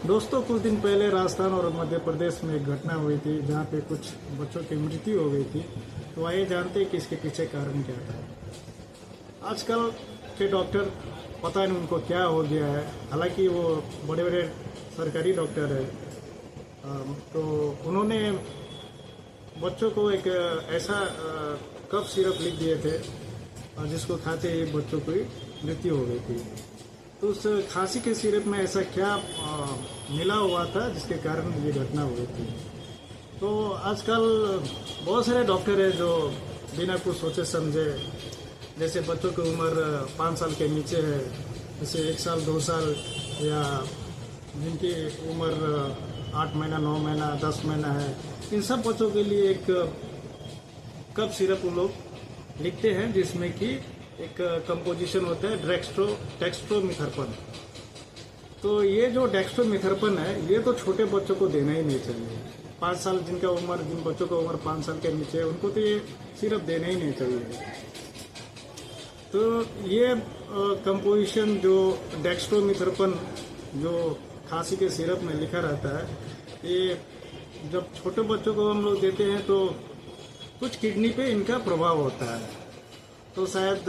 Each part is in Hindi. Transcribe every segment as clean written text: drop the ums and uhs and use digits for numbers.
दोस्तों, कुछ दिन पहले राजस्थान और मध्य प्रदेश में एक घटना हुई थी जहां पे कुछ बच्चों की मृत्यु हो गई थी। तो आइए जानते हैं कि इसके पीछे कारण क्या था। आजकल के डॉक्टर पता नहीं उनको क्या हो गया है। हालांकि वो बड़े बड़े सरकारी डॉक्टर है, तो उन्होंने बच्चों को एक ऐसा कफ सिरप लिख दिए थे जिसको खाते ही बच्चों की मृत्यु हो गई थी। तो उस खांसी के सिरप में ऐसा क्या मिला हुआ था जिसके कारण ये घटना हुई थी। तो आजकल बहुत सारे डॉक्टर हैं जो बिना कुछ सोचे समझे, जैसे बच्चों की उम्र 5 साल के नीचे है, जैसे 1 साल 2 साल, या जिनकी उम्र 8 महीना 9 महीना 10 महीना है, इन सब बच्चों के लिए एक कफ सिरप वो लोग लिखते हैं जिसमें कि एक कंपोजिशन होता है डेक्स्ट्रोमिथर्पन। तो ये जो डेक्स्ट्रोमिथर्पन है ये तो छोटे बच्चों को देना ही नहीं चाहिए। 5 साल जिन बच्चों का उम्र 5 साल के नीचे है उनको तो ये सिरप देना ही नहीं चाहिए। तो ये कंपोजिशन जो डेक्स्ट्रोमिथर्पन जो खांसी के सिरप में लिखा रहता है, ये जब छोटे बच्चों को हम लोग देते हैं तो कुछ किडनी पे इनका प्रभाव होता है। तो शायद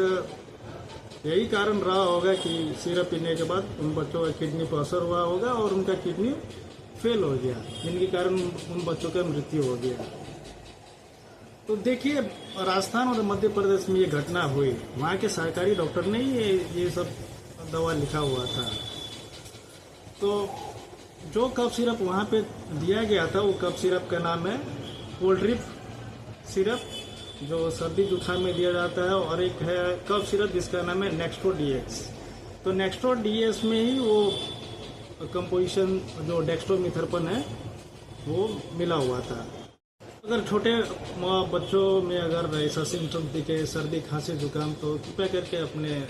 यही कारण रहा होगा कि सिरप पीने के बाद उन बच्चों का किडनी पर असर हुआ होगा और उनका किडनी फेल हो गया, जिनके कारण उन बच्चों का मृत्यु हो गया। तो देखिए, राजस्थान और मध्य प्रदेश में ये घटना हुई, वहाँ के सरकारी डॉक्टर ने ये सब दवा लिखा हुआ था। तो जो कफ सिरप वहाँ पे दिया गया था, वो कफ सिरप का नाम है कोल्ड्रिप सिरप, जो सर्दी जुकाम में दिया जाता है, और एक है कफ सिरप जिसका नाम है नेक्स्ट्रो डीएक्स। तो नेक्स्ट्रो डीएक्स में ही वो कंपोजिशन जो डेक्स्ट्रोमिथर्पन है वो मिला हुआ था। अगर छोटे बच्चों में अगर ऐसा सिम्टम दिखे, सर्दी खांसी जुकाम, तो कृपया करके अपने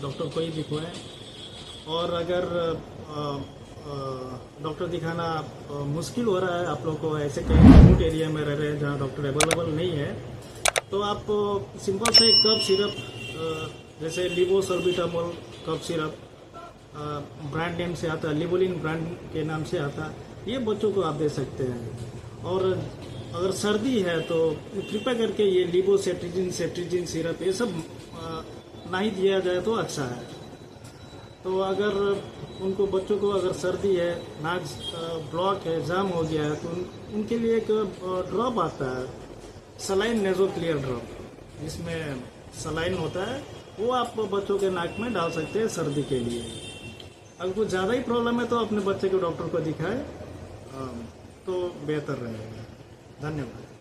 डॉक्टर को ही दिखवाएं। और अगर डॉक्टर दिखाना मुश्किल हो रहा है, आप लोग को ऐसे कहीं रिमोट एरिया में रह रहे हैं जहाँ डॉक्टर अवेलेबल नहीं है, तो आप सिंपल से कफ सिरप जैसे लिवोसर्बिटामोल कफ सिरप, ब्रांड नेम से आता है, लिवोलिन ब्रांड के नाम से आता है, ये बच्चों को आप दे सकते हैं। और अगर सर्दी है तो कृपया करके ये लिवोसेट्रिजिन सिरप ये सब नहीं दिया जाए तो अच्छा है। तो अगर उनको बच्चों को अगर सर्दी है, नाक ब्लॉक है, जाम हो गया है, तो उनके लिए एक ड्रॉप आता है, सलाइन नेजो क्लियर ड्रॉप, जिसमें सलाइन होता है, वो आप बच्चों के नाक में डाल सकते हैं सर्दी के लिए। अगर कुछ ज़्यादा ही प्रॉब्लम है तो अपने बच्चे के डॉक्टर को दिखाएं तो बेहतर रहेगा। धन्यवाद।